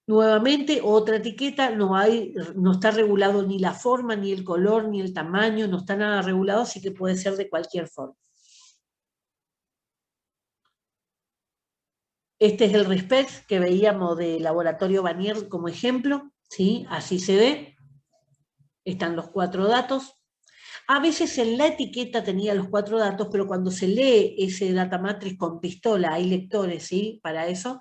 Nuevamente, otra etiqueta, no está regulado ni la forma, ni el color, ni el tamaño, no está nada regulado, así que puede ser de cualquier forma. Este es el RESPEX que veíamos de Laboratorio Vanier como ejemplo, ¿sí? Así se ve. Están los 4 datos. A veces en la etiqueta tenía los 4 datos, pero cuando se lee ese data matrix con pistola, hay lectores, ¿sí? Para eso,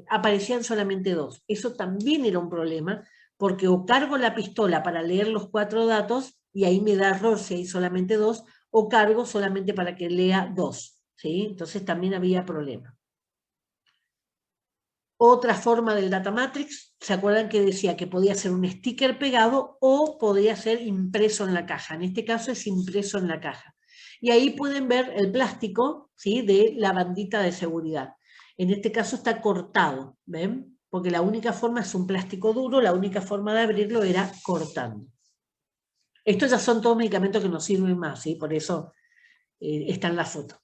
aparecían solamente 2. Eso también era un problema, porque o cargo la pistola para leer los 4 datos, y ahí me da error si hay solamente 2, o cargo solamente para que lea 2, ¿sí? Entonces también había problema. Otra forma del data matrix, ¿se acuerdan que decía que podía ser un sticker pegado o podía ser impreso en la caja? En este caso es impreso en la caja. Y ahí pueden ver el plástico, ¿sí?, de la bandita de seguridad. En este caso está cortado, ¿ven? Porque la única forma es un plástico duro, la única forma de abrirlo era cortando. Estos ya son todos medicamentos que no sirven más, ¿sí? Por eso está en la foto.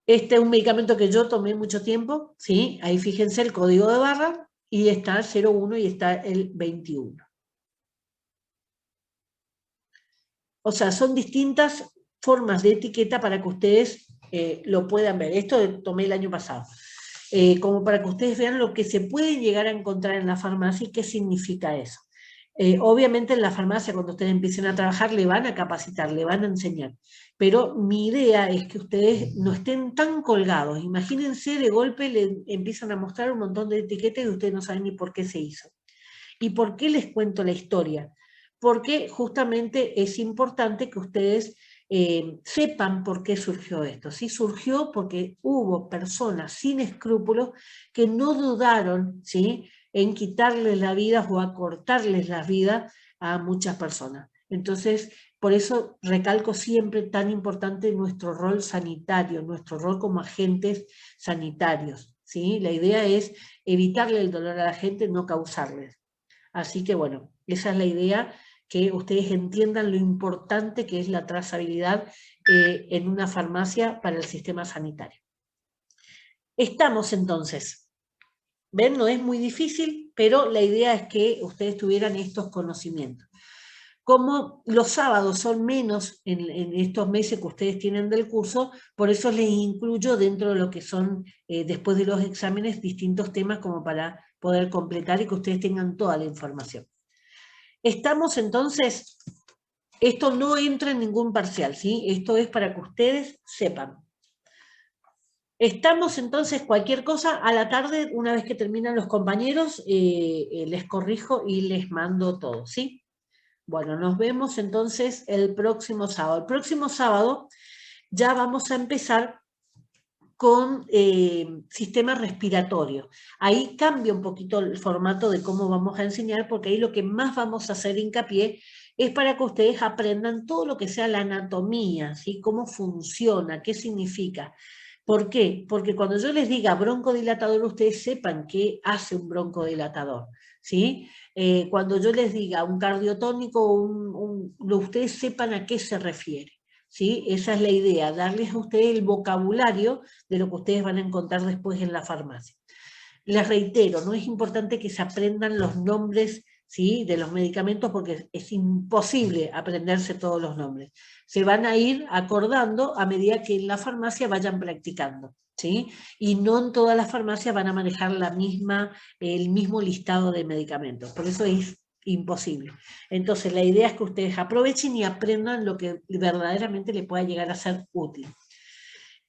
Este es un medicamento que yo tomé mucho tiempo, ¿sí? Ahí fíjense el código de barra, y está el 01 y está el 21. O sea, son distintas formas de etiqueta para que ustedes lo puedan ver. Esto tomé el año pasado. Como para que ustedes vean lo que se puede llegar a encontrar en la farmacia y qué significa eso. Obviamente en la farmacia, cuando ustedes empiecen a trabajar, le van a capacitar, le van a enseñar. Pero mi idea es que ustedes no estén tan colgados. Imagínense, de golpe le empiezan a mostrar un montón de etiquetas y ustedes no saben ni por qué se hizo. ¿Y por qué les cuento la historia? Porque justamente es importante que ustedes sepan por qué surgió esto. ¿Sí? Surgió porque hubo personas sin escrúpulos que no dudaron, ¿sí?, en quitarles la vida o acortarles la vida a muchas personas. Entonces, por eso recalco siempre tan importante nuestro rol sanitario, nuestro rol como agentes sanitarios, ¿sí? La idea es evitarle el dolor a la gente, no causarles. Así que bueno, esa es la idea, que ustedes entiendan lo importante que es la trazabilidad en una farmacia para el sistema sanitario. Estamos entonces, ¿ven? No es muy difícil, pero la idea es que ustedes tuvieran estos conocimientos. Como los sábados son menos en estos meses que ustedes tienen del curso, por eso les incluyo dentro de lo que son, después de los exámenes, distintos temas como para poder completar y que ustedes tengan toda la información. Estamos entonces, esto no entra en ningún parcial, ¿sí? Esto es para que ustedes sepan. Estamos entonces, cualquier cosa, a la tarde, una vez que terminan los compañeros, les corrijo y les mando todo, ¿sí? Bueno, nos vemos entonces el próximo sábado. El próximo sábado ya vamos a empezar con sistema respiratorio. Ahí cambia un poquito el formato de cómo vamos a enseñar, porque ahí lo que más vamos a hacer hincapié es para que ustedes aprendan todo lo que sea la anatomía, ¿sí? Cómo funciona, qué significa. ¿Por qué? Porque cuando yo les diga broncodilatador, ustedes sepan qué hace un broncodilatador, ¿sí? Cuando yo les diga un cardiotónico, ustedes sepan a qué se refiere, ¿sí? Esa es la idea, darles a ustedes el vocabulario de lo que ustedes van a encontrar después en la farmacia. Les reitero, no es importante que se aprendan los nombres, ¿sí?, de los medicamentos, porque es imposible aprenderse todos los nombres. Se van a ir acordando a medida que en la farmacia vayan practicando, ¿sí? Y no en todas las farmacias van a manejar el mismo listado de medicamentos, por eso es imposible. Entonces la idea es que ustedes aprovechen y aprendan lo que verdaderamente les pueda llegar a ser útil.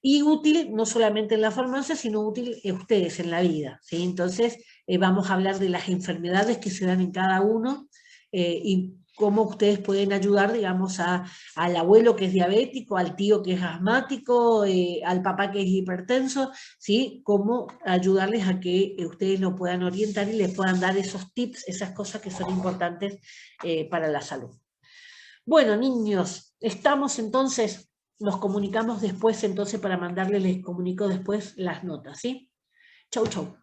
Y útil no solamente en la farmacia, sino útil a ustedes en la vida, ¿sí? Entonces vamos a hablar de las enfermedades que se dan en cada uno y cómo ustedes pueden ayudar, digamos, al abuelo que es diabético, al tío que es asmático, al papá que es hipertenso, ¿sí? Cómo ayudarles a que ustedes lo puedan orientar y les puedan dar esos tips, esas cosas que son importantes para la salud. Bueno, niños, estamos entonces... Nos comunicamos después, entonces, para mandarles, les comunico después las notas, ¿sí? Chau, chau.